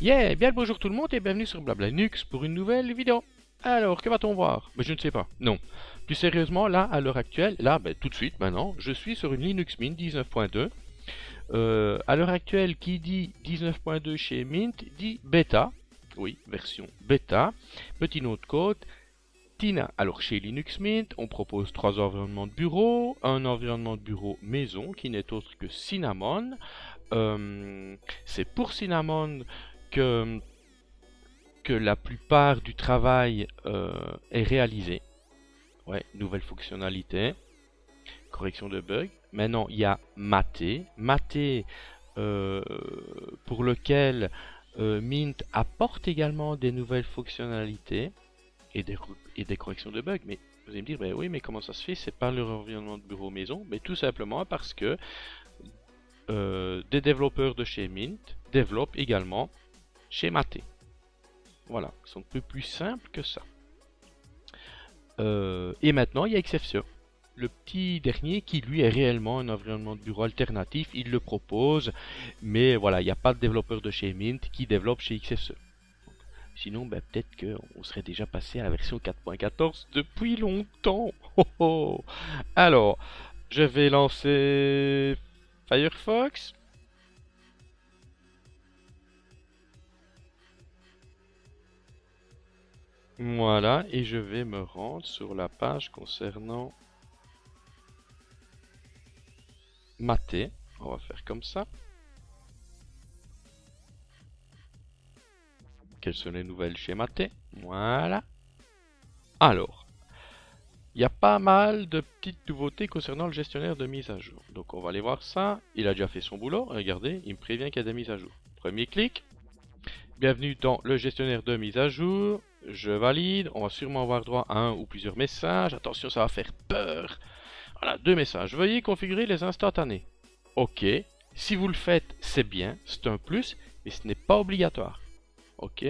Yeah, bien le bonjour tout le monde et bienvenue sur Blabla Linux pour une nouvelle vidéo. Alors, que va-t-on voir? Je ne sais pas, non. Plus sérieusement, là, à l'heure actuelle, là, tout de suite, maintenant, je suis sur une Linux Mint 19.2. À l'heure actuelle, qui dit 19.2 chez Mint, dit bêta. Oui, version bêta. Petit nom de code, Tina. Alors, chez Linux Mint, on propose 3 environnements de bureau, un environnement de bureau maison, qui n'est autre que Cinnamon. C'est pour Cinnamon que la plupart du travail est réalisé. Ouais, nouvelle fonctionnalité, correction de bugs. Maintenant, il y a Mate. Mate, pour lequel Mint apporte également des nouvelles fonctionnalités et des corrections de bugs. Mais vous allez me dire, ben oui, mais comment ça se fait? C'est pas leur environnement de bureau maison. Mais tout simplement parce que des développeurs de chez Mint développent également chez Mate. Voilà, c'est un peu plus simple que ça. Et maintenant, il y a XFCE, le petit dernier qui lui est réellement un environnement de bureau alternatif. Il le propose, mais voilà, il n'y a pas de développeur de chez Mint qui développe chez XFCE. Sinon, peut-être qu'on serait déjà passé à la version 4.14 depuis longtemps. Oh oh. Alors, je vais lancer Firefox. Voilà, et je vais me rendre sur la page concernant Mate. On va faire comme ça. Quelles sont les nouvelles chez Mate? Voilà. Alors, il y a pas mal de petites nouveautés concernant le gestionnaire de mise à jour. Donc on va aller voir ça. Il a déjà fait son boulot. Regardez, il me prévient qu'il y a des mises à jour. Premier clic. Bienvenue dans le gestionnaire de mise à jour. Je valide. On va sûrement avoir droit à un ou plusieurs messages. Attention, ça va faire peur. Voilà, 2 messages. Veuillez configurer les instantanés. Ok. Si vous le faites, c'est bien. C'est un plus, mais ce n'est pas obligatoire. Ok.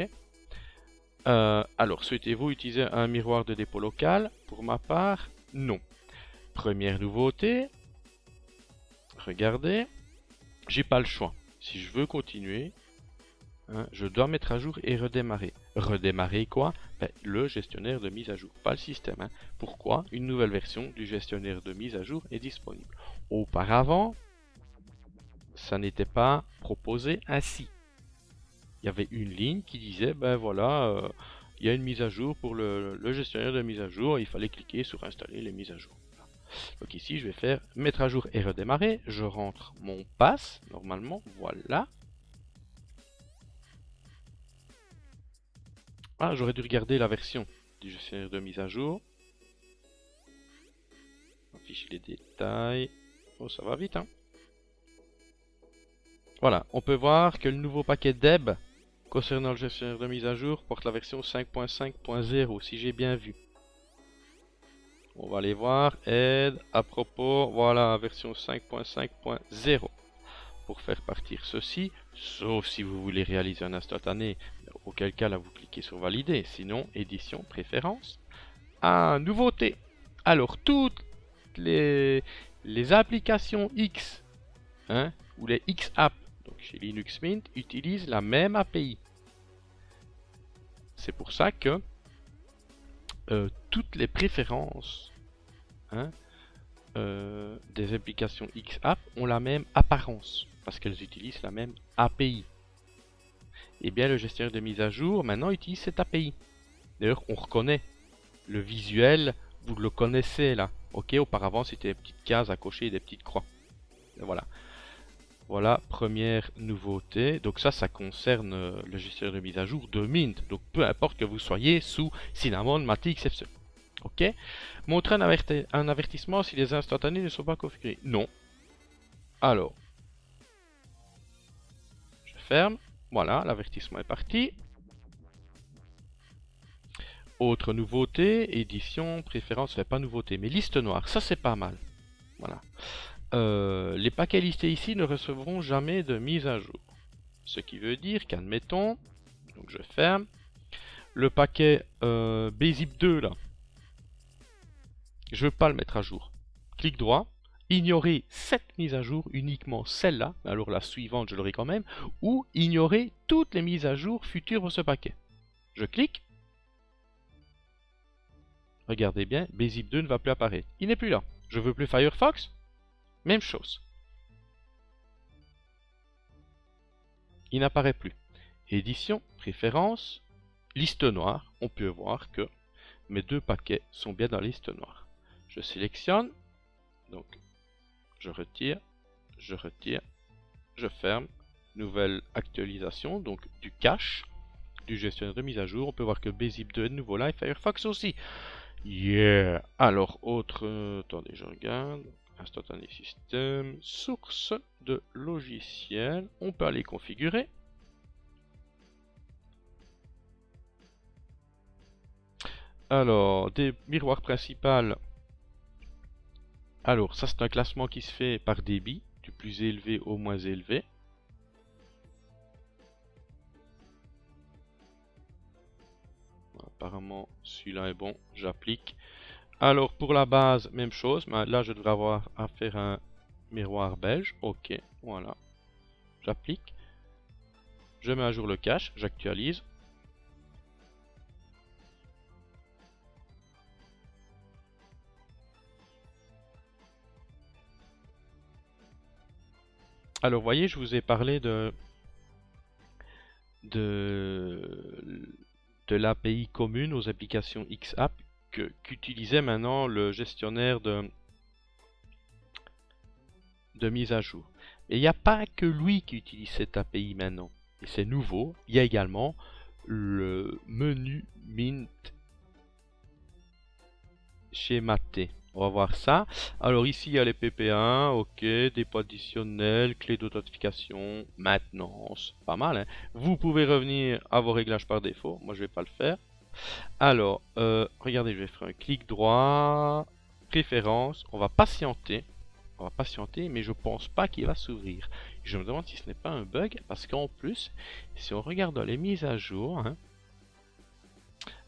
Alors, souhaitez-vous utiliser un miroir de dépôt local? Pour ma part, non. Première nouveauté. Regardez. J'ai pas le choix. Si je veux continuer, je dois mettre à jour et redémarrer. Redémarrer quoi? Le gestionnaire de mise à jour, pas le système. Pourquoi? Une nouvelle version du gestionnaire de mise à jour est disponible. Auparavant, ça n'était pas proposé ainsi. Il y avait une ligne qui disait, voilà, il y a une mise à jour pour le gestionnaire de mise à jour, il fallait cliquer sur installer les mises à jour. Donc ici, je vais faire mettre à jour et redémarrer. Je rentre mon pass, normalement, voilà. Ah, j'aurais dû regarder la version du gestionnaire de mise à jour. Afficher les détails. Oh, ça va vite, hein. Voilà, on peut voir que le nouveau paquet DEB concernant le gestionnaire de mise à jour porte la version 5.5.0, si j'ai bien vu. On va aller voir, aide, à propos, voilà, version 5.5.0. Pour faire partir ceci, sauf si vous voulez réaliser un instantané, auquel cas là vous cliquez sur valider, sinon édition, préférence. Ah, nouveauté. Alors, toutes les applications X, ou les X-Apps, donc chez Linux Mint, utilisent la même API. C'est pour ça que toutes les préférences des applications X-App ont la même apparence, parce qu'elles utilisent la même API. Et bien le gestionnaire de mise à jour maintenant utilise cette API. D'ailleurs on reconnaît le visuel, vous le connaissez là. Ok, auparavant c'était des petites cases à cocher et des petites croix. Et voilà. Voilà, première nouveauté. Donc ça concerne le gestionnaire de mise à jour de Mint. Donc peu importe que vous soyez sous Cinnamon, Mate, XFCE. Ok. Montrer un avertissement si les instantanés ne sont pas configurés. Non. Alors. Je ferme. Voilà, l'avertissement est parti. Autre nouveauté, édition, préférence, pas nouveauté, mais liste noire. Ça c'est pas mal. Voilà. Les paquets listés ici ne recevront jamais de mise à jour. Ce qui veut dire qu'admettons, donc je ferme, le paquet bzip 2 là, je veux pas le mettre à jour. Clic droit, ignorer cette mise à jour, uniquement celle-là, alors la suivante je l'aurai quand même, ou ignorer toutes les mises à jour futures pour ce paquet. Je clique. Regardez bien, Bzip 2 ne va plus apparaître. Il n'est plus là. Je veux plus Firefox. Même chose. Il n'apparaît plus. Édition, préférences, liste noire. On peut voir que mes deux paquets sont bien dans la liste noire. Je sélectionne. Donc, je retire, je ferme. Nouvelle actualisation, donc du cache, du gestionnaire de mise à jour. On peut voir que Bzip 2 est de nouveau là et Firefox aussi. Yeah! Alors, autre... attendez, je regarde. Instantané système. Source de logiciel. On peut aller configurer. Alors, des miroirs principales. Alors, ça c'est un classement qui se fait par débit, du plus élevé au moins élevé. Apparemment, celui-là est bon, j'applique. Alors, pour la base, même chose, mais là je devrais avoir à faire un miroir belge. Ok, voilà. J'applique. Je mets à jour le cache, j'actualise. Alors, vous voyez, je vous ai parlé de l'API commune aux applications XApp qu'utilisait maintenant le gestionnaire de mise à jour. Et il n'y a pas que lui qui utilise cette API maintenant. Et c'est nouveau. Il y a également le menu Mint schématé. On va voir ça. Alors ici, il y a les PP1, ok, dépôt additionnel, clé d'authentification, maintenance, pas mal. Hein. Vous pouvez revenir à vos réglages par défaut. Moi, je vais pas le faire. Alors, regardez, je vais faire un clic droit, préférences. On va patienter. Mais je pense pas qu'il va s'ouvrir. Je me demande si ce n'est pas un bug, parce qu'en plus, si on regarde dans les mises à jour, hein,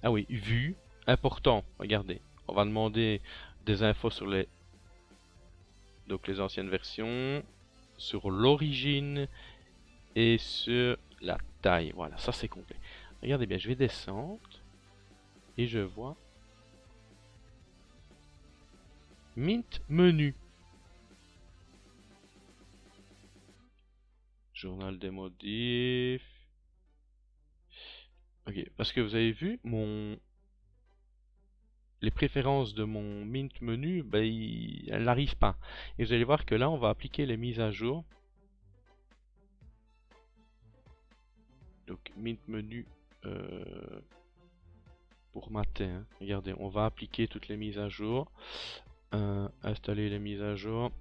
ah oui, vue, important, regardez. On va demander des infos sur les anciennes versions, sur l'origine et sur la taille. Voilà, ça c'est complet. Regardez bien, je vais descendre et je vois Mint menu. Journal des modifs. Ok, parce que vous avez vu, les préférences de mon Mint menu, ben, elles n'arrivent pas. Et vous allez voir que là, on va appliquer les mises à jour. Donc, Mint menu pour matin. Hein. Regardez, on va appliquer toutes les mises à jour. Installer les mises à jour.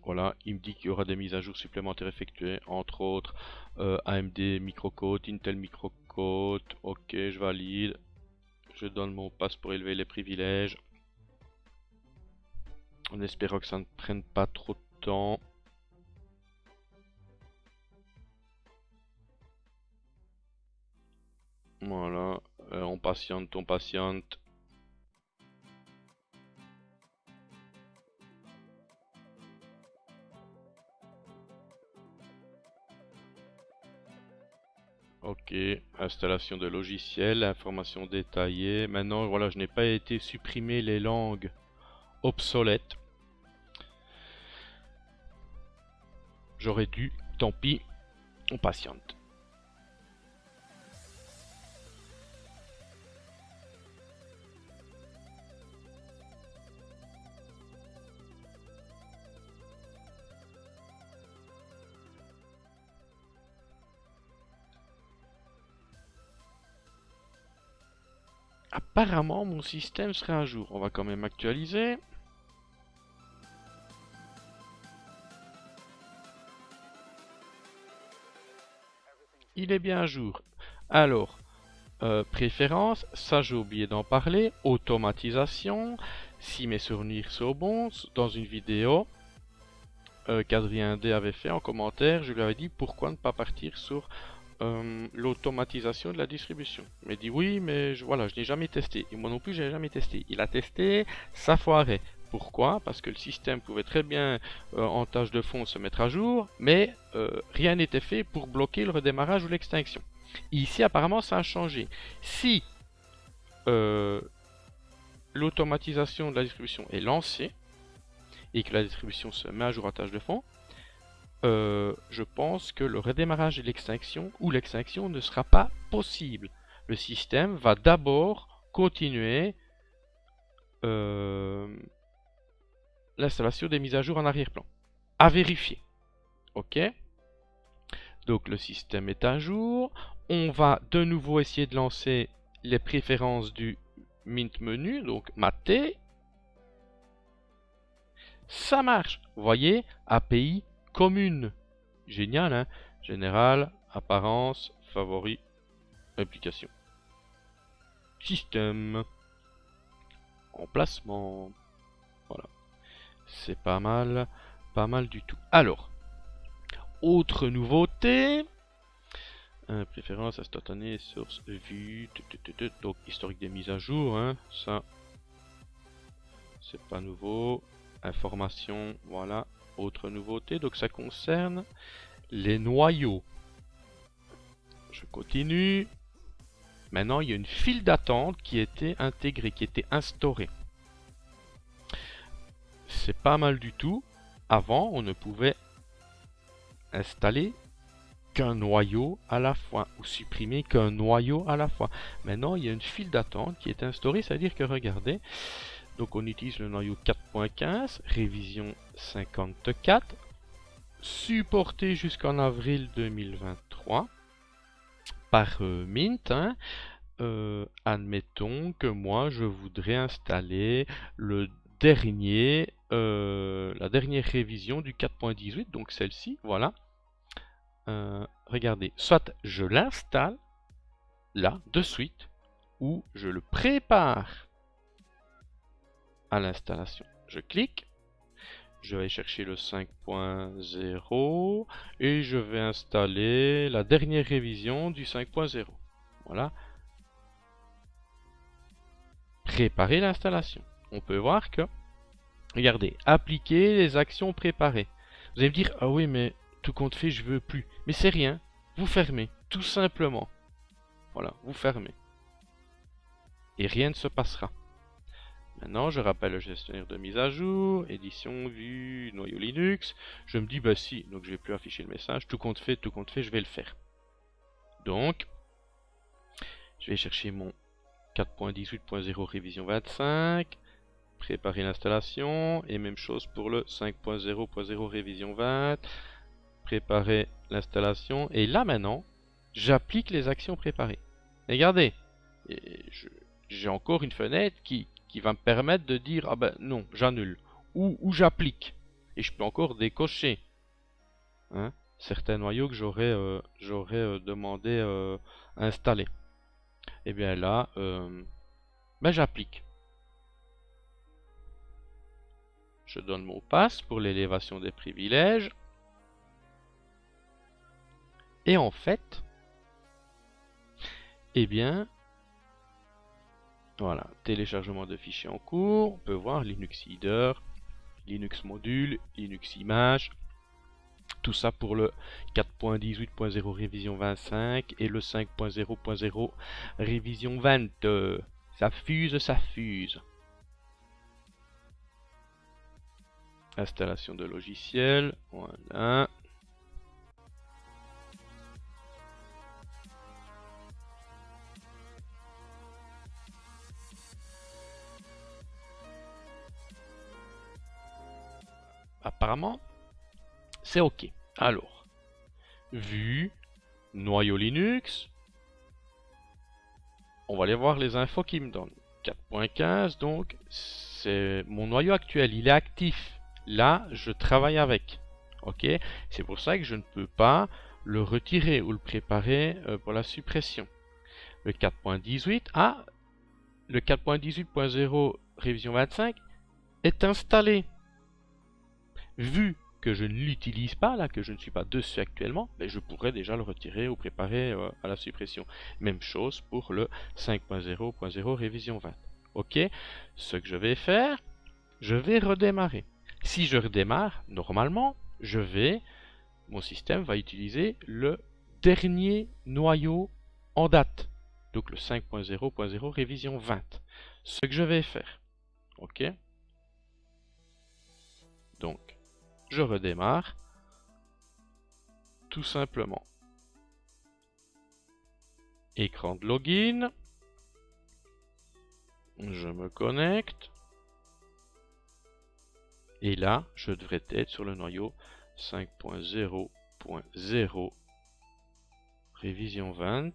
Voilà, il me dit qu'il y aura des mises à jour supplémentaires effectuées, entre autres AMD microcode, Intel microcode. Ok, je valide. Je donne mon passe pour élever les privilèges. En espérant que ça ne prenne pas trop de temps. Voilà, on patiente, on patiente. Ok, installation de logiciel, information détaillée. Maintenant, voilà, je n'ai pas été supprimer les langues obsolètes. J'aurais dû, tant pis, on patiente. Apparemment, mon système serait à jour. On va quand même actualiser. Il est bien à jour. Alors, préférences, ça j'ai oublié d'en parler. Automatisation, si mes souvenirs sont bons, dans une vidéo qu'Adrien D avait fait en commentaire, je lui avais dit pourquoi ne pas partir sur l'automatisation de la distribution. Il m'a dit oui, mais voilà, je n'ai jamais testé. Et moi non plus, je n'ai jamais testé. Il a testé, ça foirait. Pourquoi? Parce que le système pouvait très bien, en tâche de fond, se mettre à jour, mais rien n'était fait pour bloquer le redémarrage ou l'extinction. Ici, apparemment, ça a changé. Si l'automatisation de la distribution est lancée et que la distribution se met à jour en tâche de fond, je pense que le redémarrage et l'extinction ou l'extinction ne sera pas possible. Le système va d'abord continuer l'installation des mises à jour en arrière-plan. À vérifier. Ok. Donc le système est à jour. On va de nouveau essayer de lancer les préférences du Mint menu, donc mater. Ça marche. Vous voyez, API commune. Génial, hein? Général, apparence, favori, application. Système. Emplacement. Voilà. C'est pas mal du tout. Alors, autre nouveauté. Préférence instantanée, source vue, donc historique des mises à jour, hein, ça c'est pas nouveau. Information, voilà, autre nouveauté, donc ça concerne les noyaux. Je continue. Maintenant, il y a une file d'attente qui était intégrée, qui était instaurée. C'est pas mal du tout. Avant, on ne pouvait installer qu'un noyau à la fois, ou supprimer qu'un noyau à la fois. Maintenant, il y a une file d'attente qui est instaurée, c'est-à-dire que regardez, donc on utilise le noyau 4.15, révision 54, supporté jusqu'en avril 2023 par Mint. Hein. Admettons que moi je voudrais installer la dernière révision du 4.18, donc celle-ci, voilà. Regardez, soit je l'installe là de suite, ou je le prépare à l'installation. Je clique, je vais chercher le 5.0 et je vais installer la dernière révision du 5.0. Voilà. Préparer l'installation. On peut voir que, regardez, appliquer les actions préparées. Vous allez me dire, ah oui, mais tout compte fait, je veux plus. Mais c'est rien. Vous fermez, tout simplement. Voilà, vous fermez. Et rien ne se passera. Maintenant, je rappelle le gestionnaire de mise à jour, édition, vue, noyau Linux. Je me dis, bah si, donc je vais plus afficher le message. Tout compte fait, je vais le faire. Donc, je vais chercher mon 4.18.0 révision 25. Préparer l'installation. Et même chose pour le 5.0.0 révision 20. Préparer l'installation. Et là maintenant, j'applique les actions préparées. Regardez, j'ai encore une fenêtre qui va me permettre de dire ah ben non, j'annule ou j'applique. Et je peux encore décocher hein, certains noyaux que j'aurais demandé à installer. Et bien là, ben j'applique. Je donne mot passe pour l'élévation des privilèges. Et en fait, eh bien, voilà, téléchargement de fichiers en cours. On peut voir Linux Header, Linux Module, Linux Image. Tout ça pour le 4.18.0 révision 25 et le 5.0.0 révision 20. Ça fuse, ça fuse. Installation de logiciel, voilà. Apparemment, c'est OK. Alors, vue, noyau Linux. On va aller voir les infos qu'il me donne. 4.15, donc, c'est mon noyau actuel. Il est actif. Là, je travaille avec. OK? C'est pour ça que je ne peux pas le retirer ou le préparer pour la suppression. Le 4.18, le 4.18.0 révision 25 est installé. Vu que je ne l'utilise pas, là, que je ne suis pas dessus actuellement, ben je pourrais déjà le retirer ou préparer à la suppression. Même chose pour le 5.0.0 révision 20. Ok, ce que je vais faire, je vais redémarrer. Si je redémarre, normalement, mon système va utiliser le dernier noyau en date. Donc le 5.0.0 révision 20. Ce que je vais faire. OK? Donc, je redémarre. Tout simplement. Écran de login. Je me connecte. Et là, je devrais être sur le noyau 5.0.0 révision 20.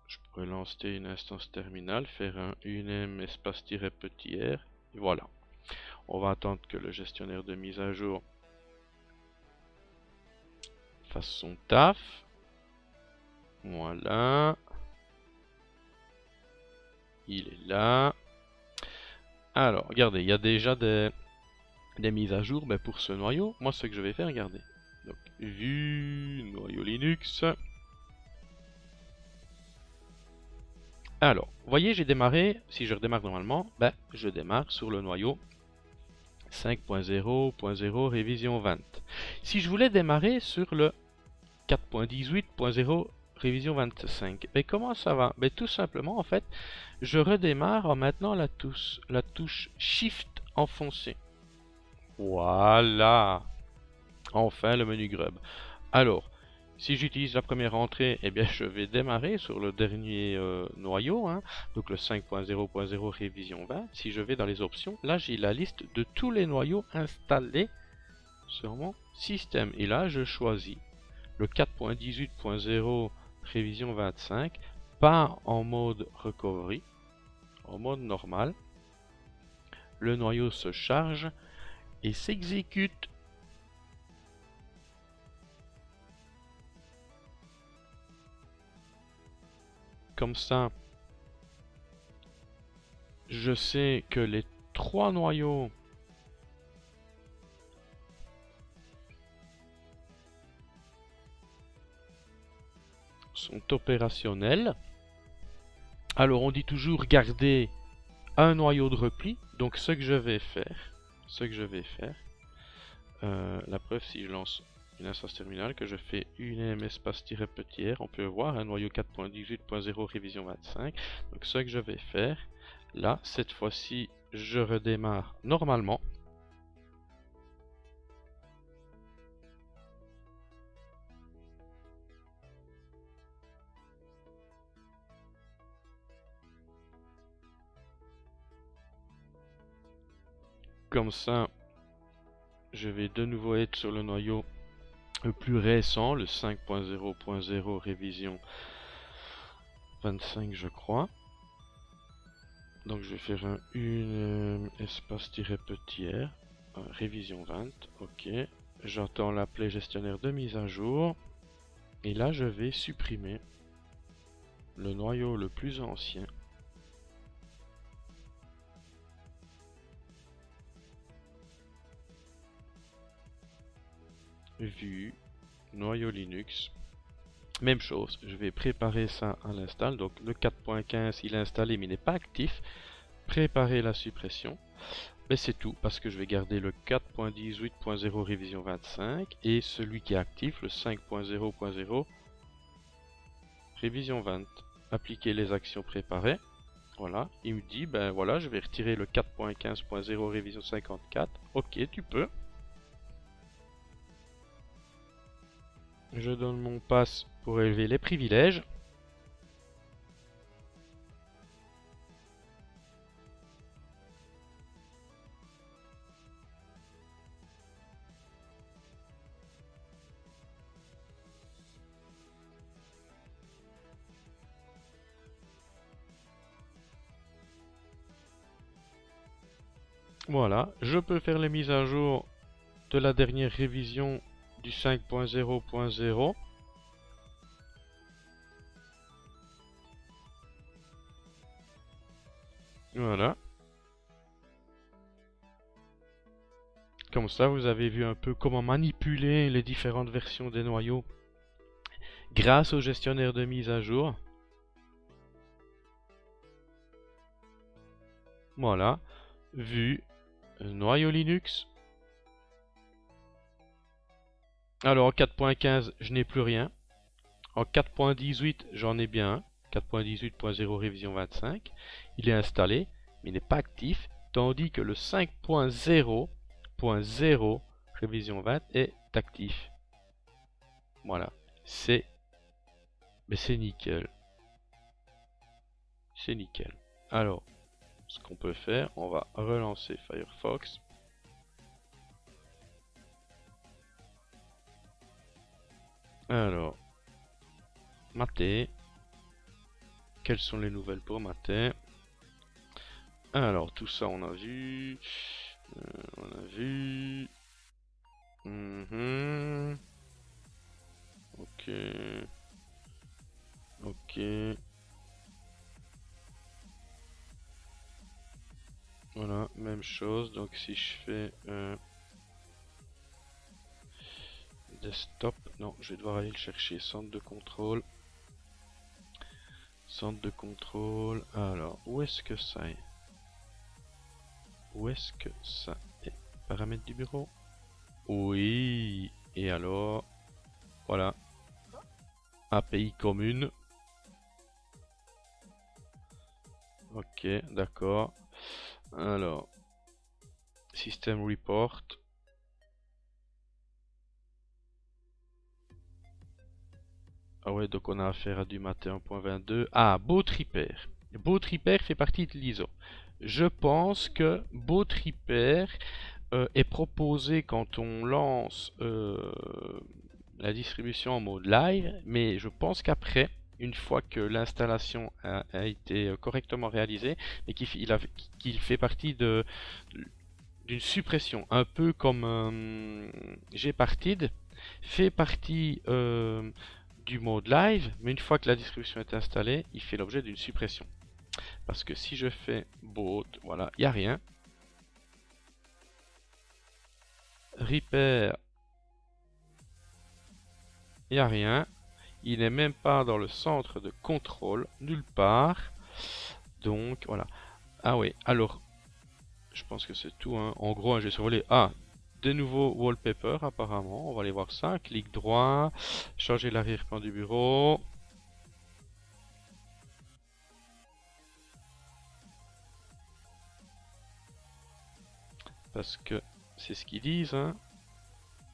Je pourrais lancer une instance terminale, faire un unem espace-petit r. Et voilà. On va attendre que le gestionnaire de mise à jour fasse son taf. Voilà. Il est là. Alors, regardez, il y a déjà des mises à jour pour ce noyau. Moi, ce que je vais faire, regardez. Donc, vue, noyau Linux. Alors, vous voyez, j'ai démarré, si je redémarre normalement, je démarre sur le noyau 5.0.0 révision 20. Si je voulais démarrer sur le 4.18.0 révision 25, comment ça va? Tout simplement, en fait, je redémarre en maintenant la touche Shift enfoncée. Voilà. Enfin, le menu grub. Alors, si j'utilise la première entrée, je vais démarrer sur le dernier noyau, donc le 5.0.0 révision 20. Si je vais dans les options, là j'ai la liste de tous les noyaux installés sur mon système. Et là, je choisis le 4.18.0 révision 25, pas en mode recovery, en mode normal. Le noyau se charge et s'exécute. Comme ça, je sais que les 3 noyaux sont opérationnels. Alors on dit toujours garder un noyau de repli. Donc ce que je vais faire, la preuve, si je lance une instance terminale, que je fais unem espace-petit r, on peut voir un noyau 4.18.0 révision 25. Donc ce que je vais faire, là, cette fois-ci, je redémarre normalement. Comme ça, je vais de nouveau être sur le noyau le plus récent, le 5.0.0 révision 25, je crois. Donc je vais faire un unem espace-petit r, révision 20, ok. J'entends l'appeler gestionnaire de mise à jour. Et là, je vais supprimer le noyau le plus ancien. Vue, noyau Linux. Même chose, je vais préparer ça à l'install. Donc le 4.15, il est installé mais il n'est pas actif. Préparer la suppression. Mais c'est tout, parce que je vais garder le 4.18.0 révision 25 et celui qui est actif, le 5.0.0 révision 20. Appliquer les actions préparées. Voilà, il me dit, voilà, je vais retirer le 4.15.0 révision 54. Ok, tu peux. Je donne mon pass pour élever les privilèges. Voilà, je peux faire les mises à jour de la dernière révision du 5.0.0. Voilà. Comme ça, vous avez vu un peu comment manipuler les différentes versions des noyaux grâce au gestionnaire de mise à jour. Voilà. vue, noyau Linux. Alors en 4.15, je n'ai plus rien. En 4.18, j'en ai bien un. 4.18.0 révision 25. Il est installé, mais il n'est pas actif. Tandis que le 5.0.0 révision 20 est actif. Voilà. Mais c'est nickel. C'est nickel. Alors, ce qu'on peut faire, on va relancer Firefox. Alors, mater. Quelles sont les nouvelles pour mater? Alors, tout ça, on a vu. On a vu. Ok. Ok. Voilà, même chose. Donc, si je fais desktop, non, je vais devoir aller le chercher. Centre de contrôle. Centre de contrôle. Alors, où est-ce que ça est? Où est-ce que ça est? Paramètres du bureau? Oui. Et alors, voilà. API commune. Ok, d'accord. Alors, System Report. Ah ouais, donc on a affaire à du matin 1.22. Ah, Boot Repair. Boot Repair fait partie de l'ISO. Je pense que Boot Repair est proposé quand on lance la distribution en mode live, mais je pense qu'après, une fois que l'installation a été correctement réalisée, et qu'il fait partie d'une suppression, un peu comme Gparted fait partie du mode live, mais une fois que la distribution est installée, il fait l'objet d'une suppression. Parce que si je fais boot, voilà, il n'y a rien. Repair, il n'y a rien. Il n'est même pas dans le centre de contrôle, nulle part. Donc voilà. Ah oui, alors, je pense que c'est tout. Hein. En gros, j'ai survolé. Ah, des nouveaux wallpapers apparemment. On va aller voir ça. Clic droit, changer l'arrière-plan du bureau. Parce que c'est ce qu'ils disent. Hein.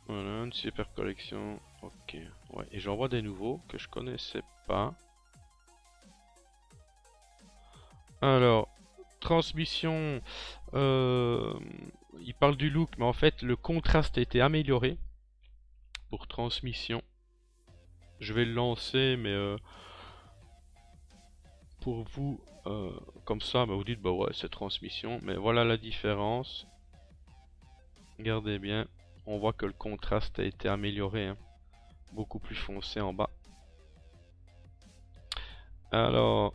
Voilà, une super collection. Ok. Ouais, et j'en vois des nouveaux que je connaissais pas. Alors, transmission. Il parle du look, mais en fait, le contraste a été amélioré pour transmission. Je vais le lancer, mais pour vous, comme ça, bah, vous dites, bah ouais, c'est transmission. Mais voilà la différence. Regardez bien. On voit que le contraste a été amélioré. Hein. Beaucoup plus foncé en bas. Alors,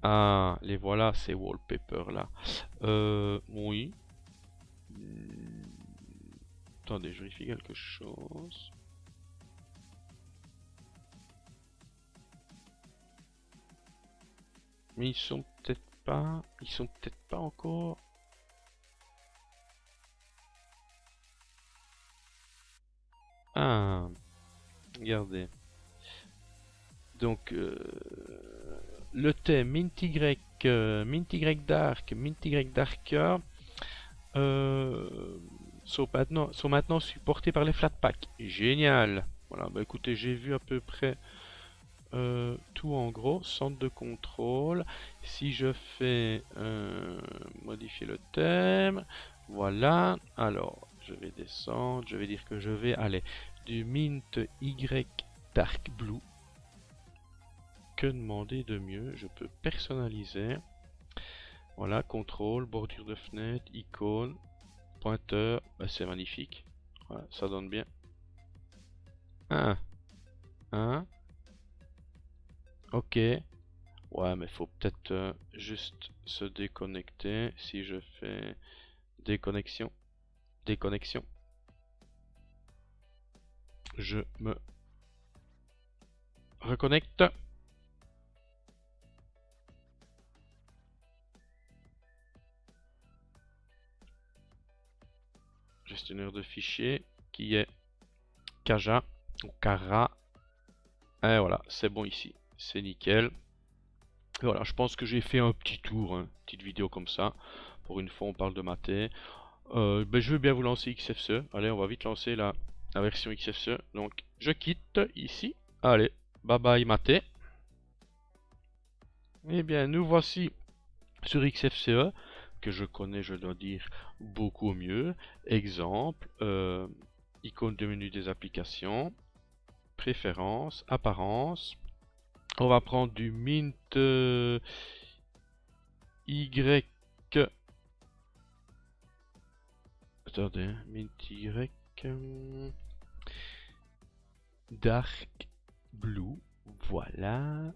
ah, les voilà, ces wallpapers là. Oui. Attendez, je vérifie quelque chose. Mais ils sont peut-être pas. Ils sont peut-être pas encore. Ah, regardez. Donc, le thème Mint Y Dark, Mint Y Darker sont maintenant supportés par les Flatpak. Génial. Voilà, bah écoutez, j'ai vu à peu près tout en gros. Centre de contrôle. Si je fais modifier le thème, voilà. Alors, je vais descendre. Je vais dire que je vais aller du Mint Y Dark Blue. Que demander de mieux? Je peux personnaliser. Voilà, contrôle, bordure de fenêtre, icône, pointeur. Bah, c'est magnifique. Voilà, ça donne bien. 1. 1. Ok. Ouais, mais faut peut-être juste se déconnecter. Si je fais déconnexion, déconnexion, je me reconnecte. gestionnaire de fichiers qui est Kaja ou Kara. Et voilà, c'est bon ici, c'est nickel. Et voilà, je pense que j'ai fait un petit tour, hein, petite vidéo comme ça. Pour une fois, on parle de Mate. Je veux bien vous lancer XFCE. Allez, on va vite lancer la version XFCE. Donc, je quitte ici. Allez, bye bye Mate. Eh bien, nous voici sur XFCE, que je connais, je dois dire, beaucoup mieux. Exemple, icône de menu des applications, préférences, apparence. On va prendre du Mint Y. Attendez, Mint Y. Dark Blue. Voilà.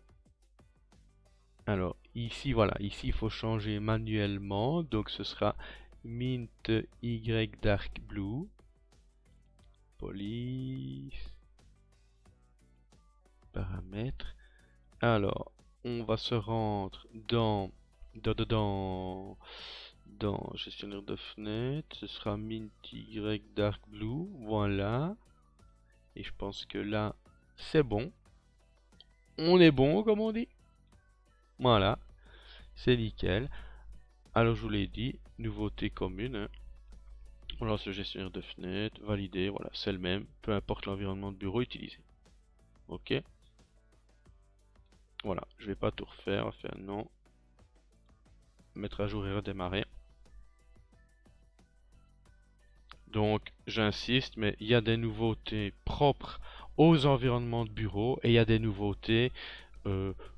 Alors, ici, voilà. Ici, il faut changer manuellement. Donc, ce sera Mint Y Dark Blue. Police. Paramètres. Alors, on va se rendre dans gestionnaire de fenêtre. Ce sera Mint Y Dark Blue. Voilà. Et je pense que là, c'est bon. On est bon, comme on dit. Voilà. C'est nickel. Alors, je vous l'ai dit, nouveauté commune. Hein. On lance le gestionnaire de fenêtre. Valider. Voilà, c'est le même. Peu importe l'environnement de bureau utilisé. Ok. Voilà, je vais pas tout refaire, on va faire non. Mettre à jour et redémarrer. Donc, j'insiste, mais il y a des nouveautés propres aux environnements de bureau et il y a des nouveautés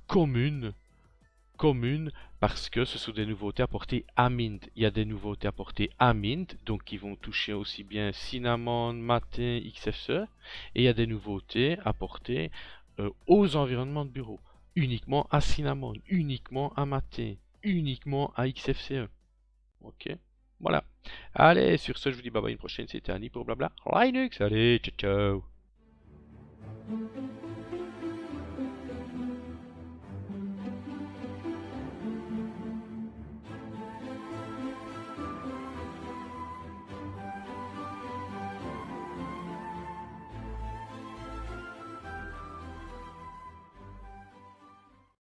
communes parce que ce sont des nouveautés apportées à Mint. Il y a des nouveautés apportées à Mint, donc qui vont toucher aussi bien Cinnamon, Mate, XFCE, et il y a des nouveautés apportées aux environnements de bureau. Uniquement à Cinnamon, uniquement à Mate, uniquement à XFCE. Ok, voilà. Allez, sur ce, je vous dis bye bye, une prochaine. C'était Annie pour Blabla Linux. Allez, ciao ciao.